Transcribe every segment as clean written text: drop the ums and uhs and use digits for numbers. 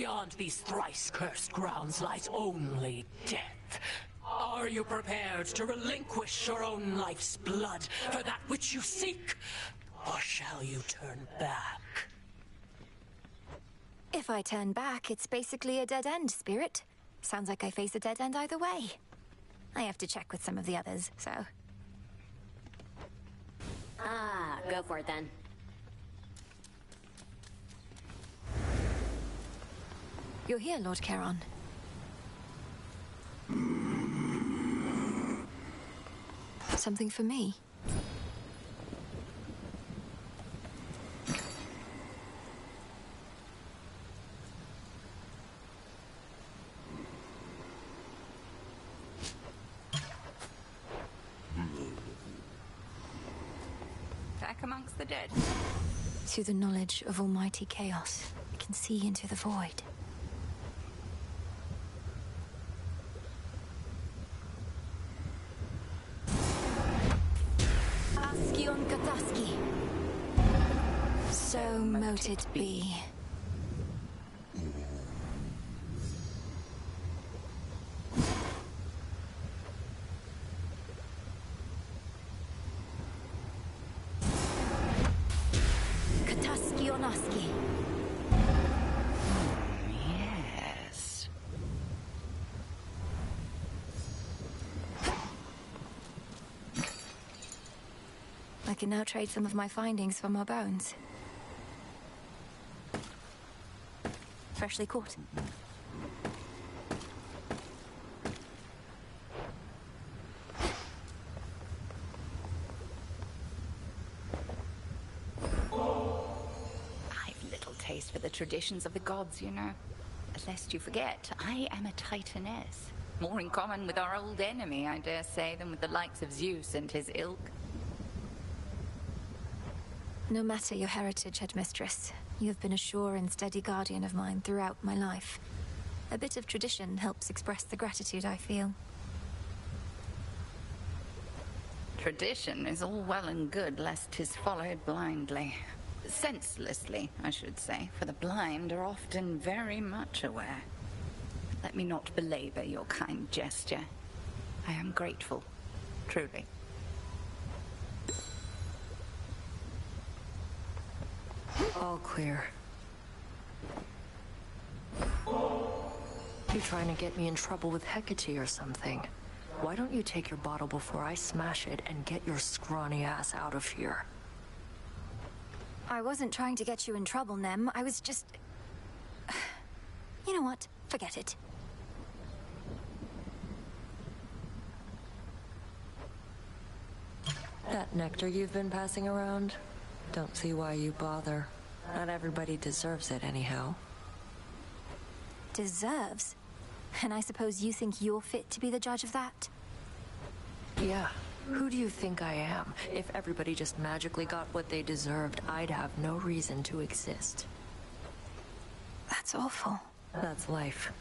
Beyond these thrice-cursed grounds lies only death. Are you prepared to relinquish your own life's blood for that which you seek? Or shall you turn back? If I turn back, it's basically a dead end, Spirit. Sounds like I face a dead end either way. I have to check with some of the others, so... Ah, go for it then. You're here, Lord Charon. Something for me? Back amongst the dead. Through the knowledge of almighty chaos, I can see into the void. Askion Kataski. So mote it be. Kataskionaski. Yes. I can now trade some of my findings for more bones. Freshly caught. I've little taste for the traditions of the gods, you know. Lest you forget, I am a Titaness. More in common with our old enemy, I dare say, than with the likes of Zeus and his ilk. No matter your heritage, Headmistress, you have been a sure and steady guardian of mine throughout my life. A bit of tradition helps express the gratitude I feel. Tradition is all well and good, lest 'tis followed blindly. Senselessly, I should say, for the blind are often very much aware. Let me not belabor your kind gesture. I am grateful, truly. All clear. You trying to get me in trouble with Hecate or something? Why don't you take your bottle before I smash it and get your scrawny ass out of here? I wasn't trying to get you in trouble, Nem. I was just... You know what? Forget it. That nectar you've been passing around? Don't see why you bother. Not everybody deserves it anyhow. Deserves? And I suppose you think you're fit to be the judge of that? Yeah. Who do you think I am? If everybody just magically got what they deserved, I'd have no reason to exist. That's awful. That's life.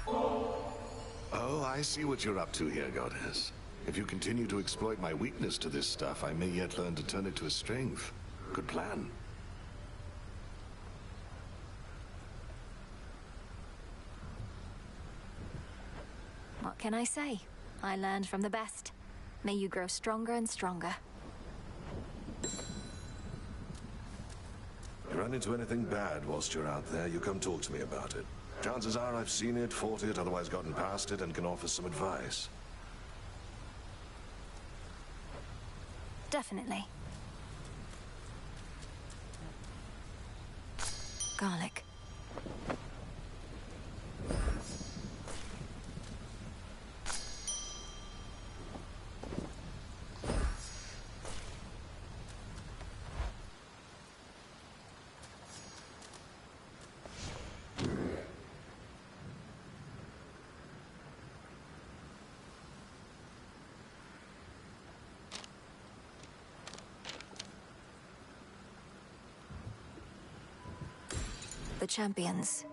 Oh, I see what you're up to here, Goddess. If you continue to exploit my weakness to this stuff, I may yet learn to turn it to a strength. Good plan. What can I say? I learned from the best. May you grow stronger and stronger. You run into anything bad whilst you're out there, you come talk to me about it. Chances are I've seen it, fought it, otherwise gotten past it, and can offer some advice. Definitely. Garlic. The champions.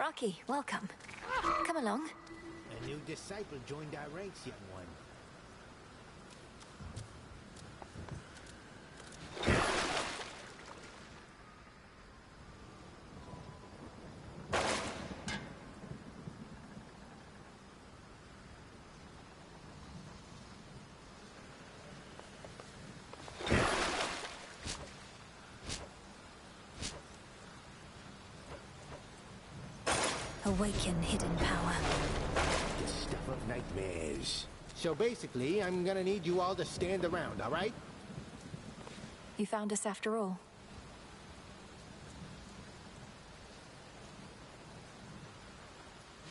Rocky, welcome. Come along. A new disciple joined our ranks, young one. Awaken hidden power. The stuff of nightmares. So basically, I'm gonna need you all to stand around, all right? You found us after all.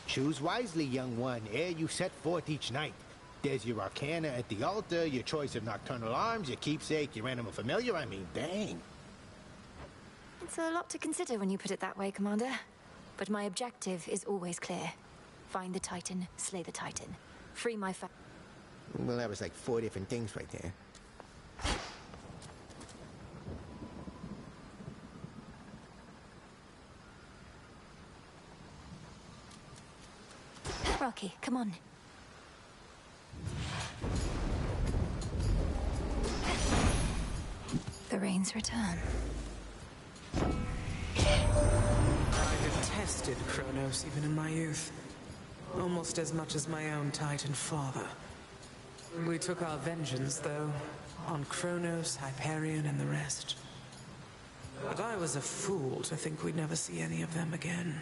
Choose wisely, young one, ere you set forth each night. There's your arcana at the altar, your choice of nocturnal arms, your keepsake, your animal familiar. I mean, dang. It's a lot to consider when you put it that way, Commander. But my objective is always clear. Find the Titan, slay the Titan. Free my Well, that was like 4 different things right there. Rocky, come on. The rains return. I detested Kronos even in my youth. Almost as much as my own Titan father. We took our vengeance, though, on Kronos, Hyperion, and the rest. But I was a fool to think we'd never see any of them again.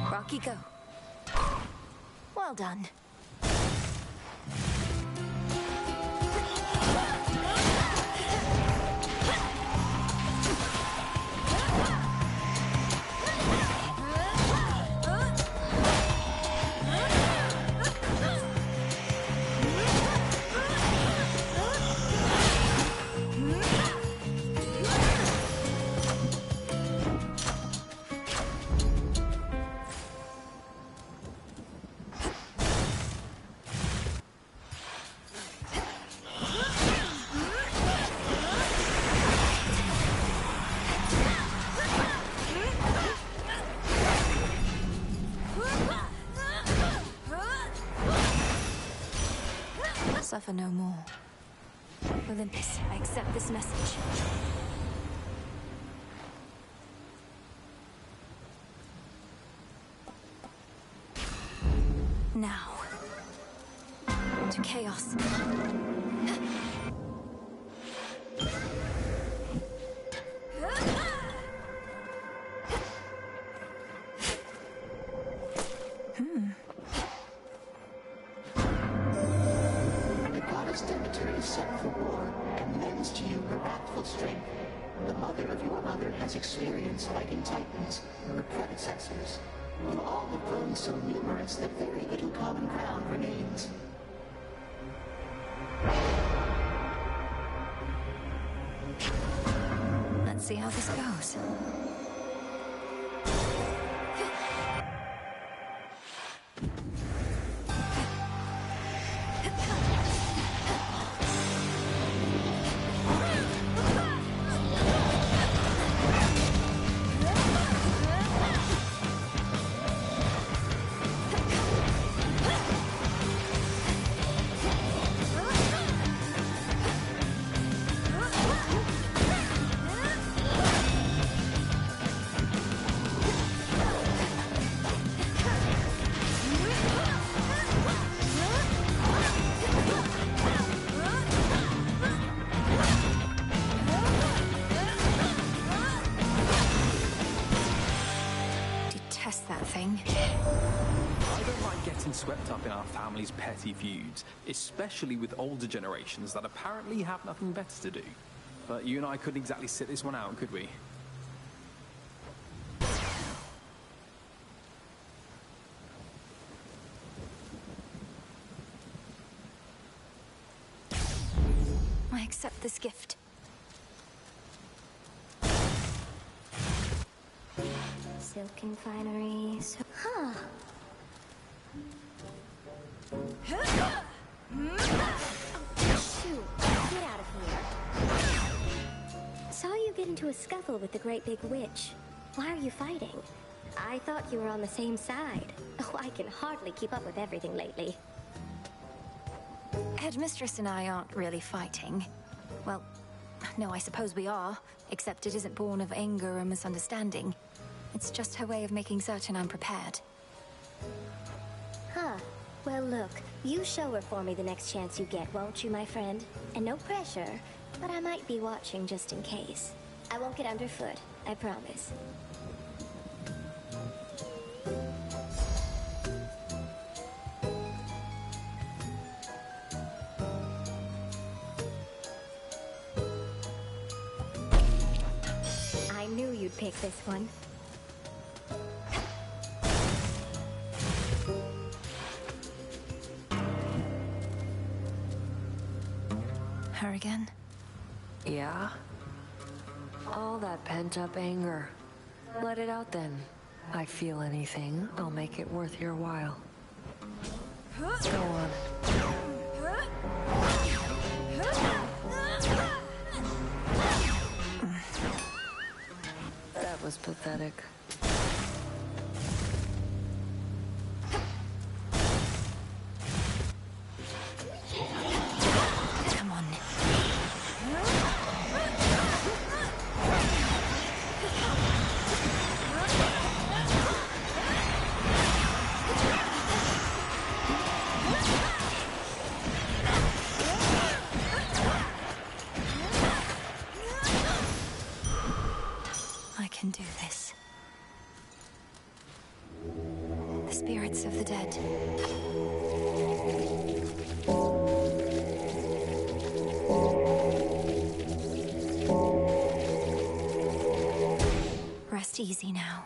Rocky, go. Well done. Suffer no more. Olympus, I accept this message. Now, to chaos. Set for war and lends to you her wrathful strength. The mother of your mother has experience fighting titans, her predecessors. You all have grown so numerous that very little common ground remains. Let's see how this goes. Test that thing. getting swept up in our family's petty feuds, especially with older generations that apparently have nothing better to do. But you and I couldn't exactly sit this one out, could we? I accept this gift. Silken finery. Huh. Shoot, get out of here. Saw you get into a scuffle with the great big witch. Why are you fighting? I thought you were on the same side. Oh, I can hardly keep up with everything lately. Headmistress and I aren't really fighting. Well, no, I suppose we are, except it isn't born of anger or misunderstanding. It's just her way of making certain I'm prepared. Huh. Well, look, you show her for me the next chance you get, won't you, my friend? And no pressure, but I might be watching just in case. I won't get underfoot, I promise. I knew you'd pick this one. Her again? Yeah? All that pent-up anger. Let it out then. I feel anything, I'll make it worth your while. Go on. That was pathetic. Come on. I can do this. The spirits of the dead. Rest easy now.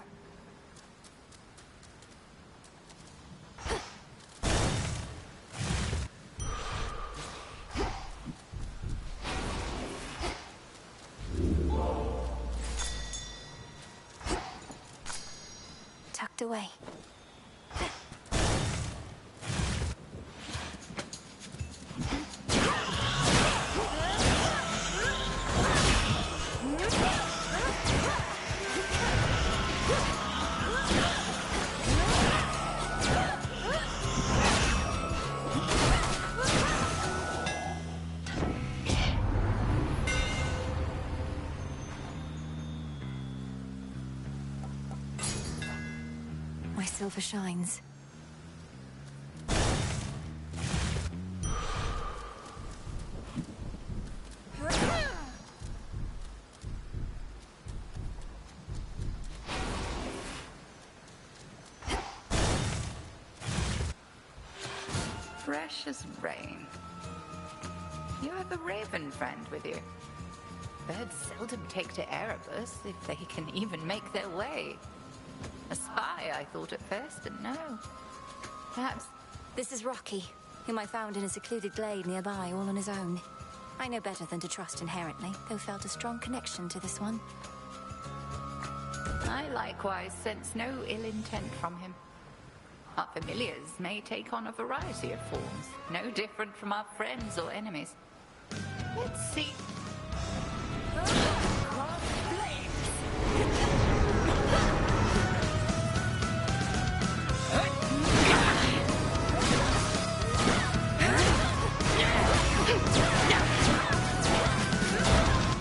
Tucked away. My silver shines. Fresh as rain. You have a raven friend with you. Birds seldom take to Erebus if they can even make their way. A spy, I thought at first, but no. Perhaps... This is Rocky, whom I found in a secluded glade nearby, all on his own. I know better than to trust inherently, though felt a strong connection to this one. I likewise sense no ill intent from him. Our familiars may take on a variety of forms, no different from our friends or enemies. Let's see.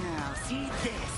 Now, see this.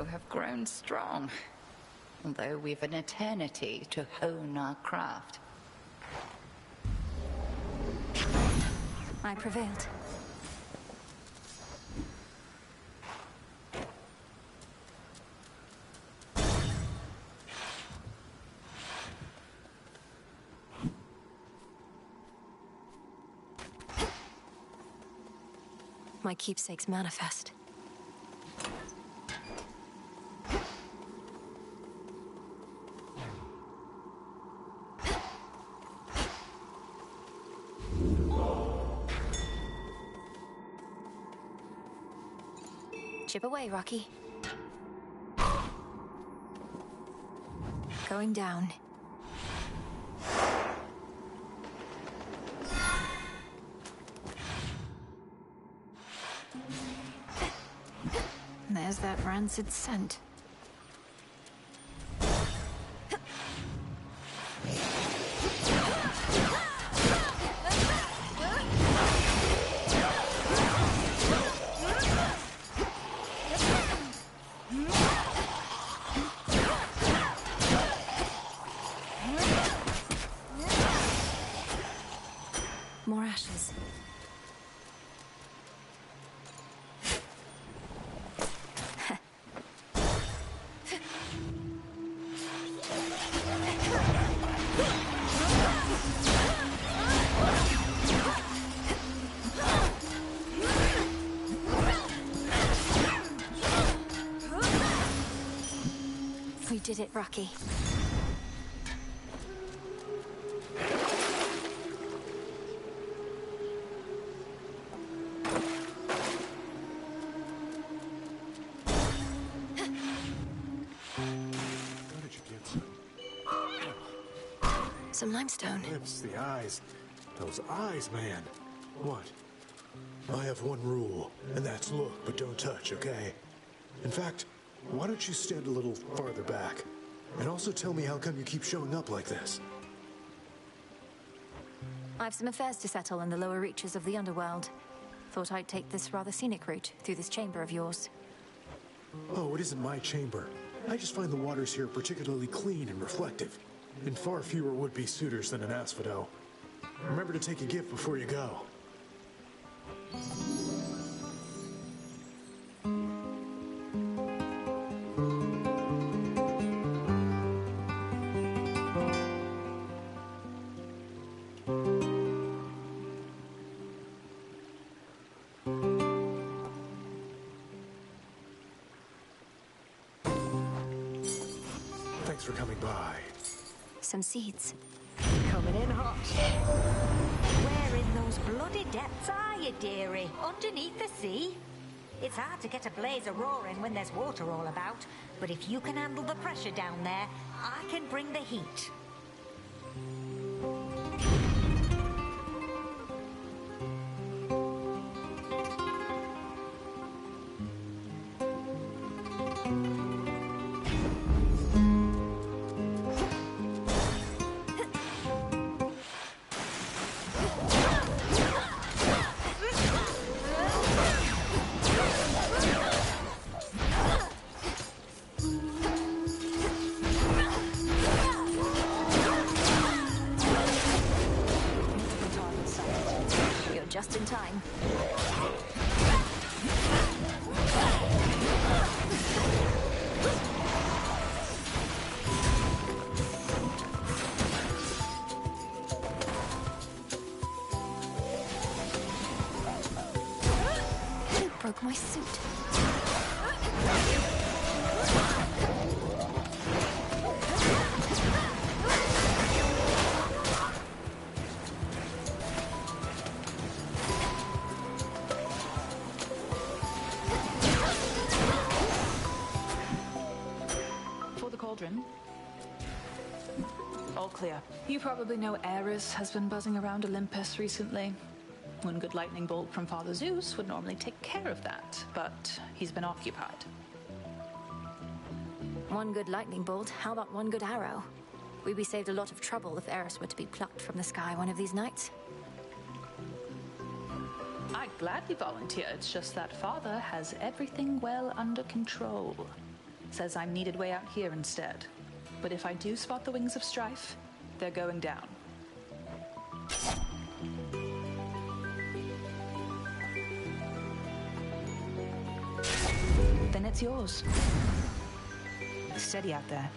have grown strong. Although we've an eternity to hone our craft. I prevailed. My keepsakes manifest. Chip away, Rocky. Going down. There's that rancid scent. More ashes. We did it, Rocky. Some limestone. Lips, the eyes. Those eyes, man. What? I have one rule, and that's look, but don't touch, okay? In fact, why don't you stand a little farther back? And also tell me how come you keep showing up like this? I've some affairs to settle in the lower reaches of the underworld. Thought I'd take this rather scenic route through this chamber of yours. Oh, it isn't my chamber. I just find the waters here particularly clean and reflective. And far fewer would-be suitors than an asphodel. Remember to take a gift before you go. Thanks for coming by. Some seeds. Coming in hot. Where in those bloody depths are you, dearie? Underneath the sea? It's hard to get a blaze a-roaring when there's water all about, but if you can handle the pressure down there, I can bring the heat. Just in time. It broke my suit. All clear. You probably know Ares has been buzzing around Olympus recently. One good lightning bolt from Father Zeus would normally take care of that, but he's been occupied. One good lightning bolt, how about one good arrow? We'd be saved a lot of trouble if Ares were to be plucked from the sky one of these nights. I'd gladly volunteer, it's just that Father has everything well under control. says I'm needed way out here instead. But if I do spot the wings of strife, they're going down. Then it's yours. Steady out there.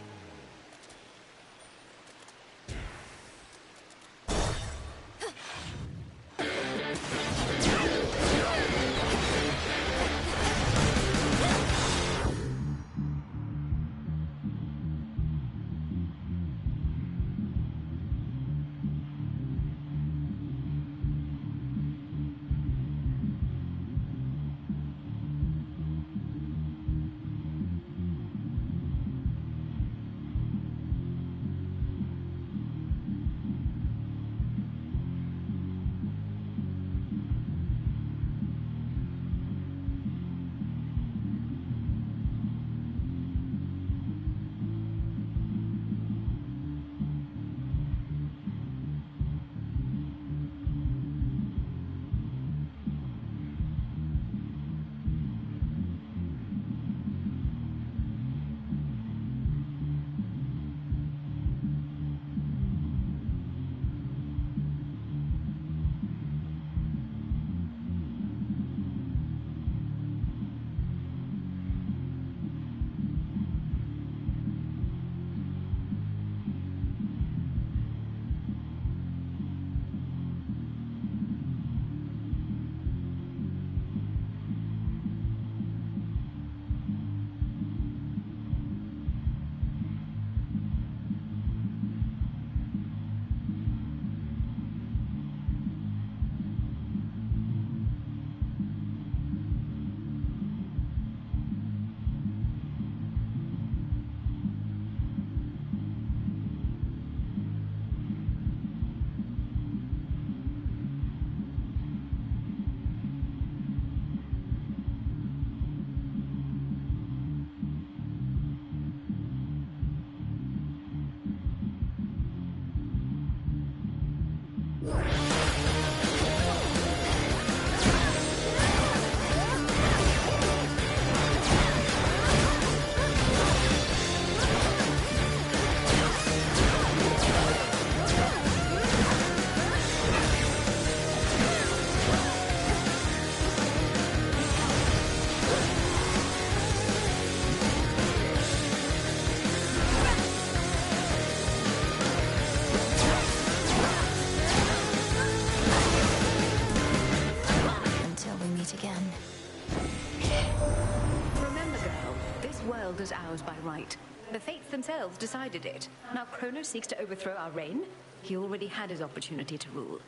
Is ours by right. The fates themselves decided it. Now Kronos seeks to overthrow our reign. He already had his opportunity to rule.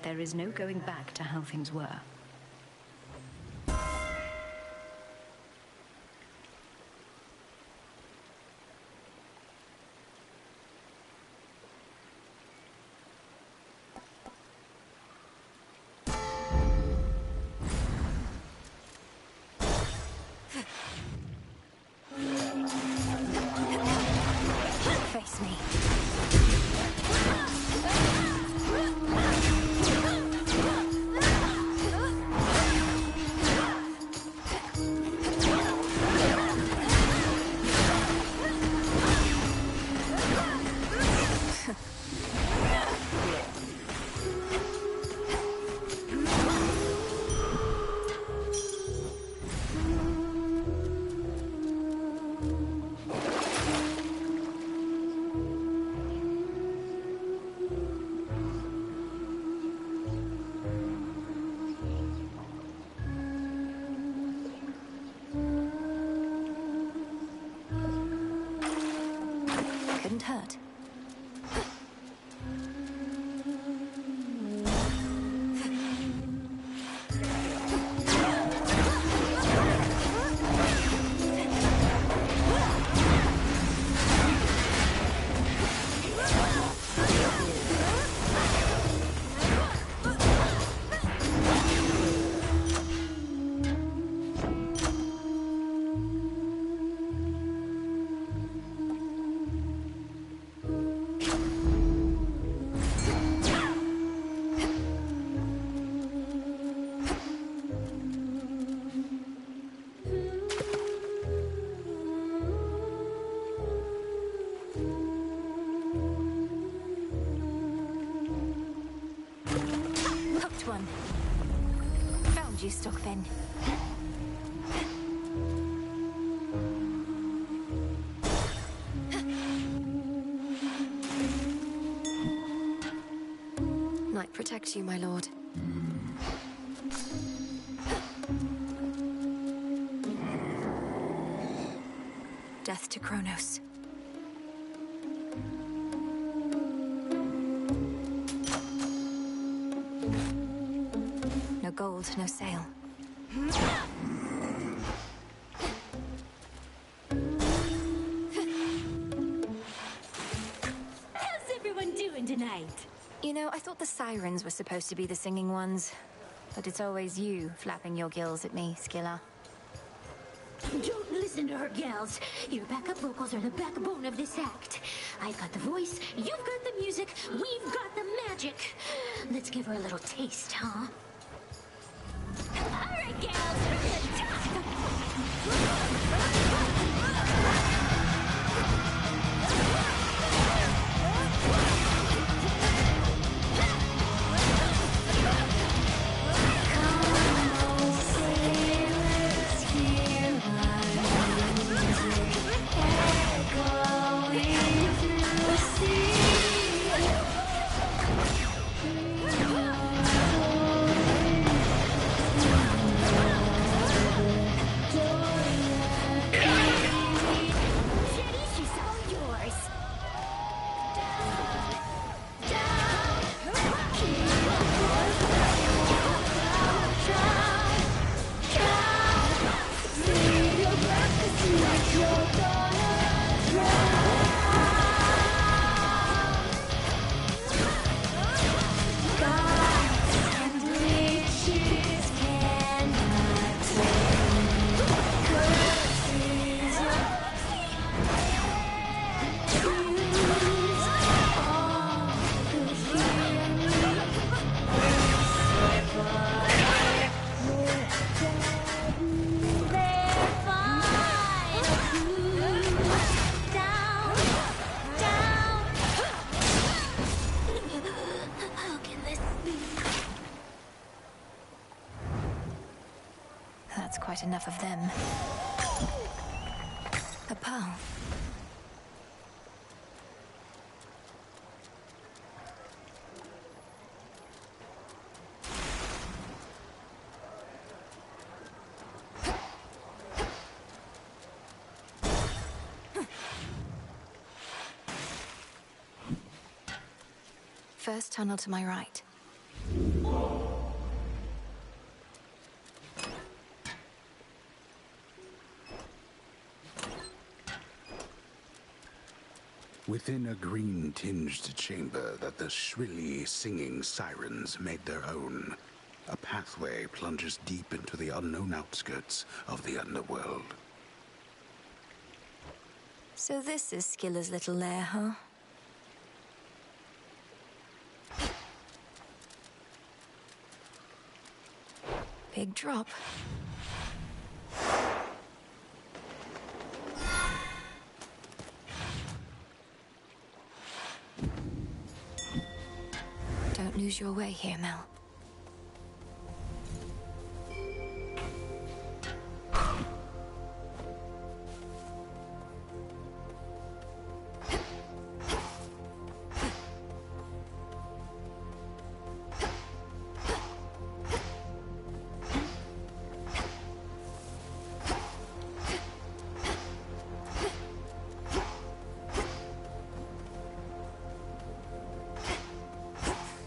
There is no going back to how things were. Face me. Couldn't hurt. stuck then. Might protect you, my lord. Death to Kronos. No gold, no sail. How's everyone doing tonight? You know, I thought the sirens were supposed to be the singing ones. But it's always you flapping your gills at me, Skilla. Don't listen to her, gals. Your backup vocals are the backbone of this act. I've got the voice, you've got the music, we've got the magic. Let's give her a little taste, huh? All right, gals, from the top. That's quite enough of them. A pearl. First tunnel to my right. Within a green-tinged chamber that the shrilly singing sirens made their own, a pathway plunges deep into the unknown outskirts of the underworld. So this is Skilla's little lair, huh? Big drop. Don't lose your way here, Mel.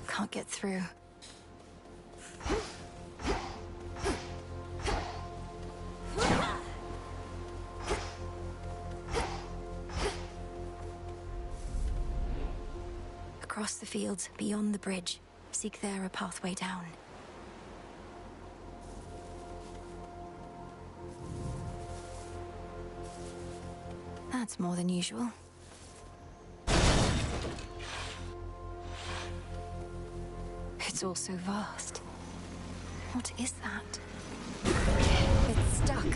Can't get through. Across the fields, beyond the bridge. Seek there a pathway down. That's more than usual. It's all so vast. What is that? It's stuck.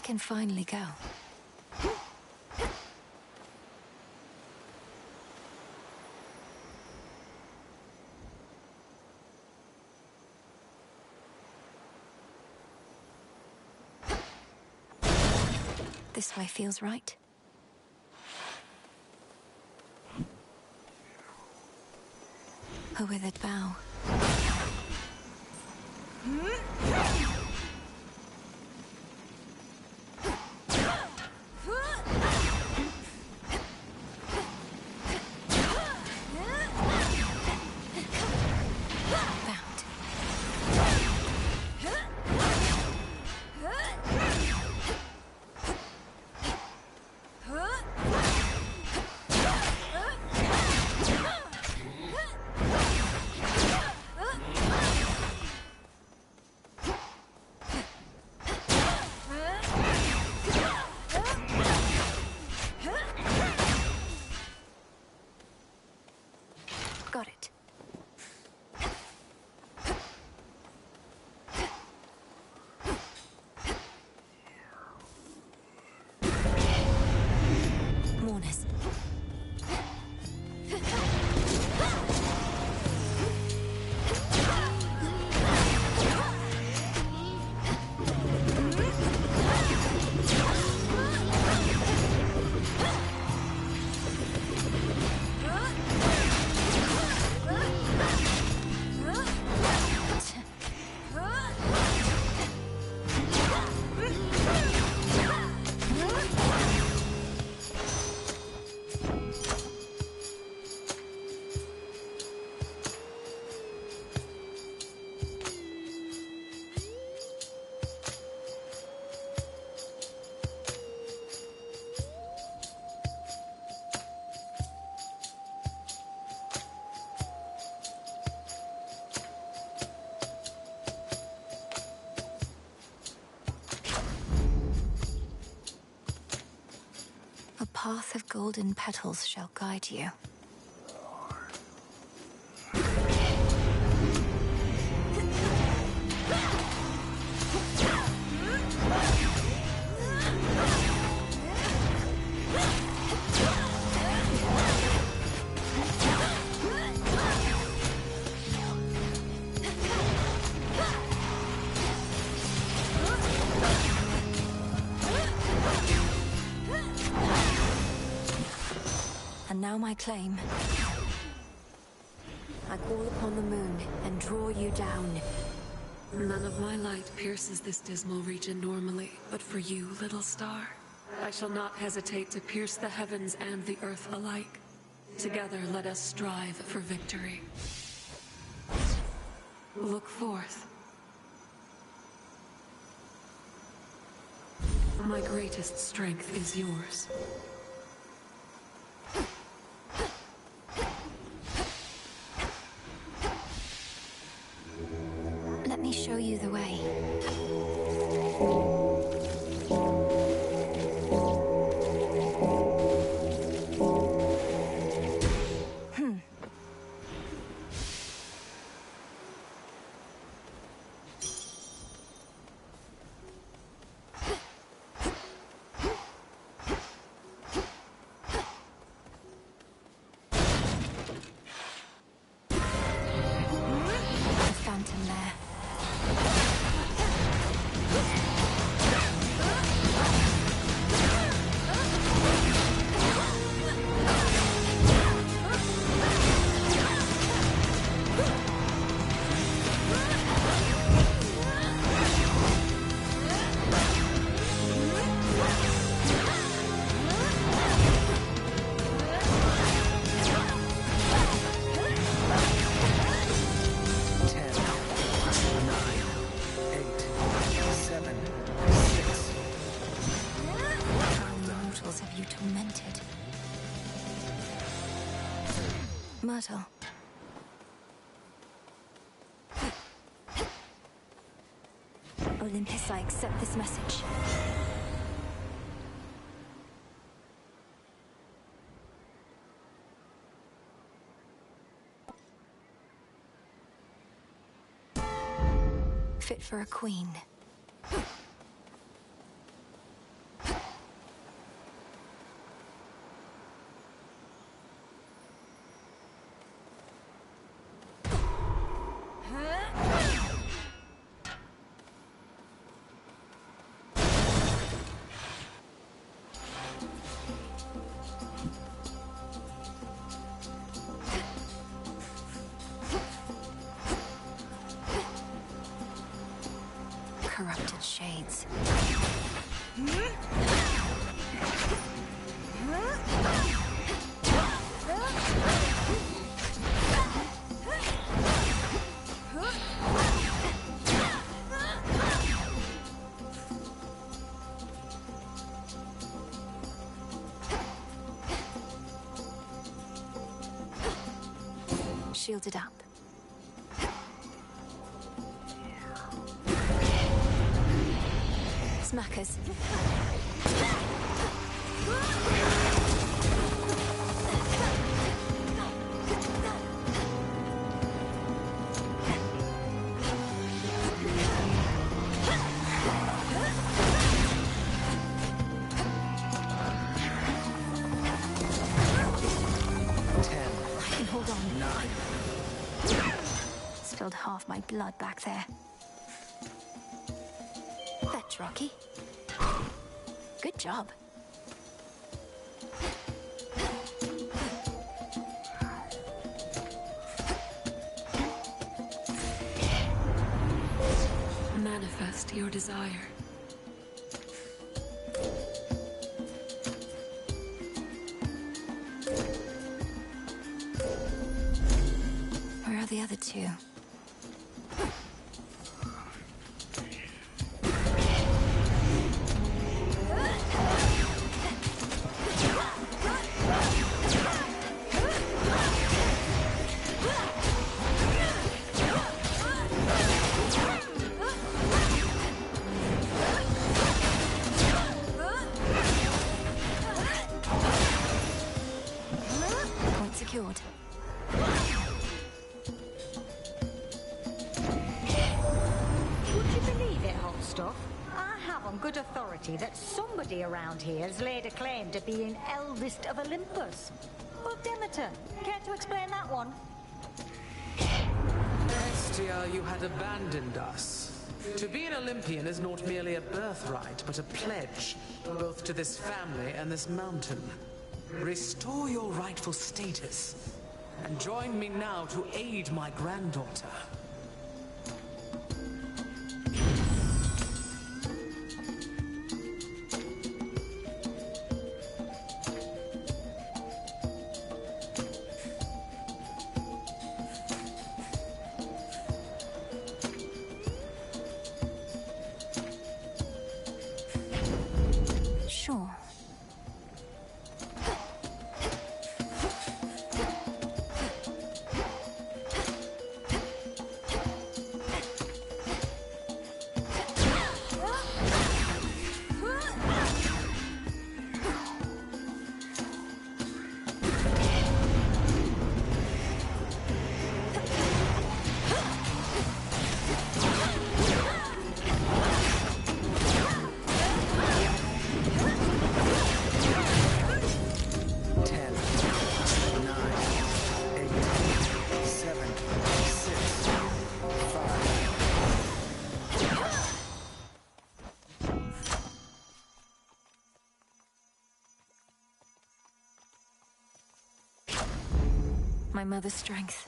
can finally go. This way feels right. A withered bough. Got it. Mourners. A path of golden petals shall guide you. And now my claim. I call upon the moon and draw you down. None of my light pierces this dismal region normally, but for you, little star, I shall not hesitate to pierce the heavens and the earth alike. Together, let us strive for victory. Look forth. My greatest strength is yours. Let me show you the way. Phantom there. Have you tormented? Myrtle. Olympus, I accept this message. Fit for a queen. Shades. Shielded up. Smackers. Hold on. 9. Spilled half my blood back there. That's Rocky. Good job. Manifest your desire. Where are the other two? Point secured. Would you believe it, hot stuff? I have on good authority that somebody around here has laid a claim to being eldest of Olympus. But Demeter, care to explain that one? Estia, you had abandoned us. To be an Olympian is not merely a birthright, but a pledge, both to this family and this mountain. Restore your rightful status, and join me now to aid my granddaughter. Sure. My mother's strength.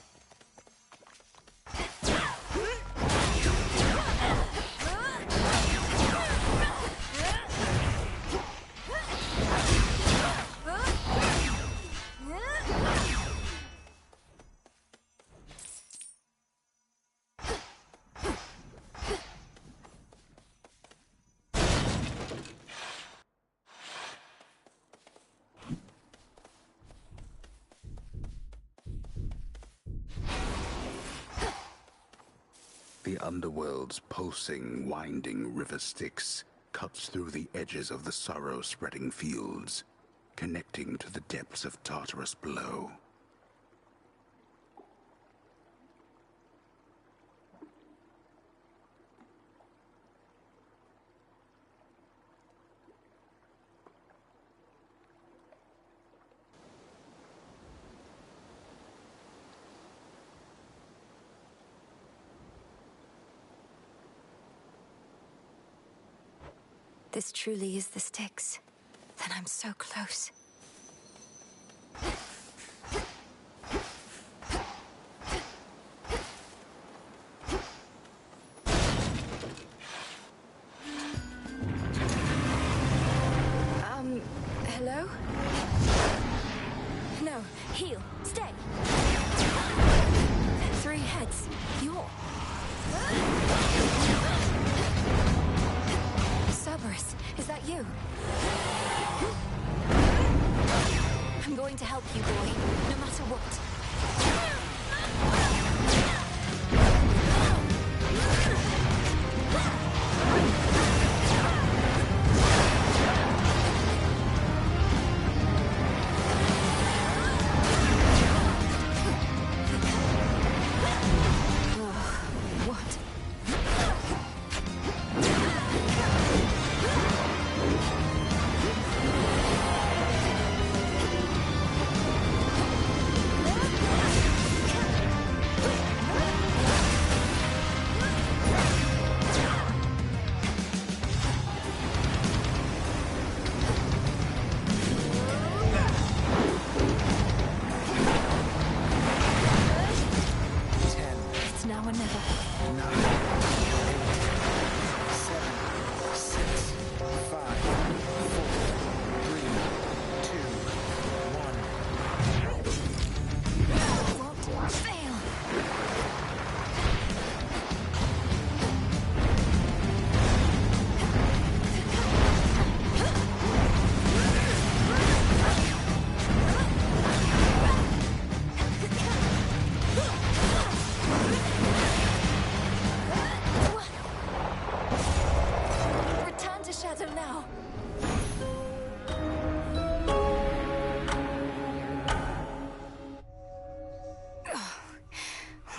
The underworld's pulsing, winding river Styx cuts through the edges of the sorrow-spreading fields, connecting to the depths of Tartarus below. This truly is the Styx. Then I'm so close. You're... Cerberus, is that you? I'm going to help you, boy, no matter what.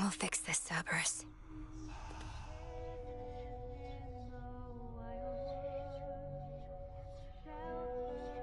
We'll fix this, Cerberus.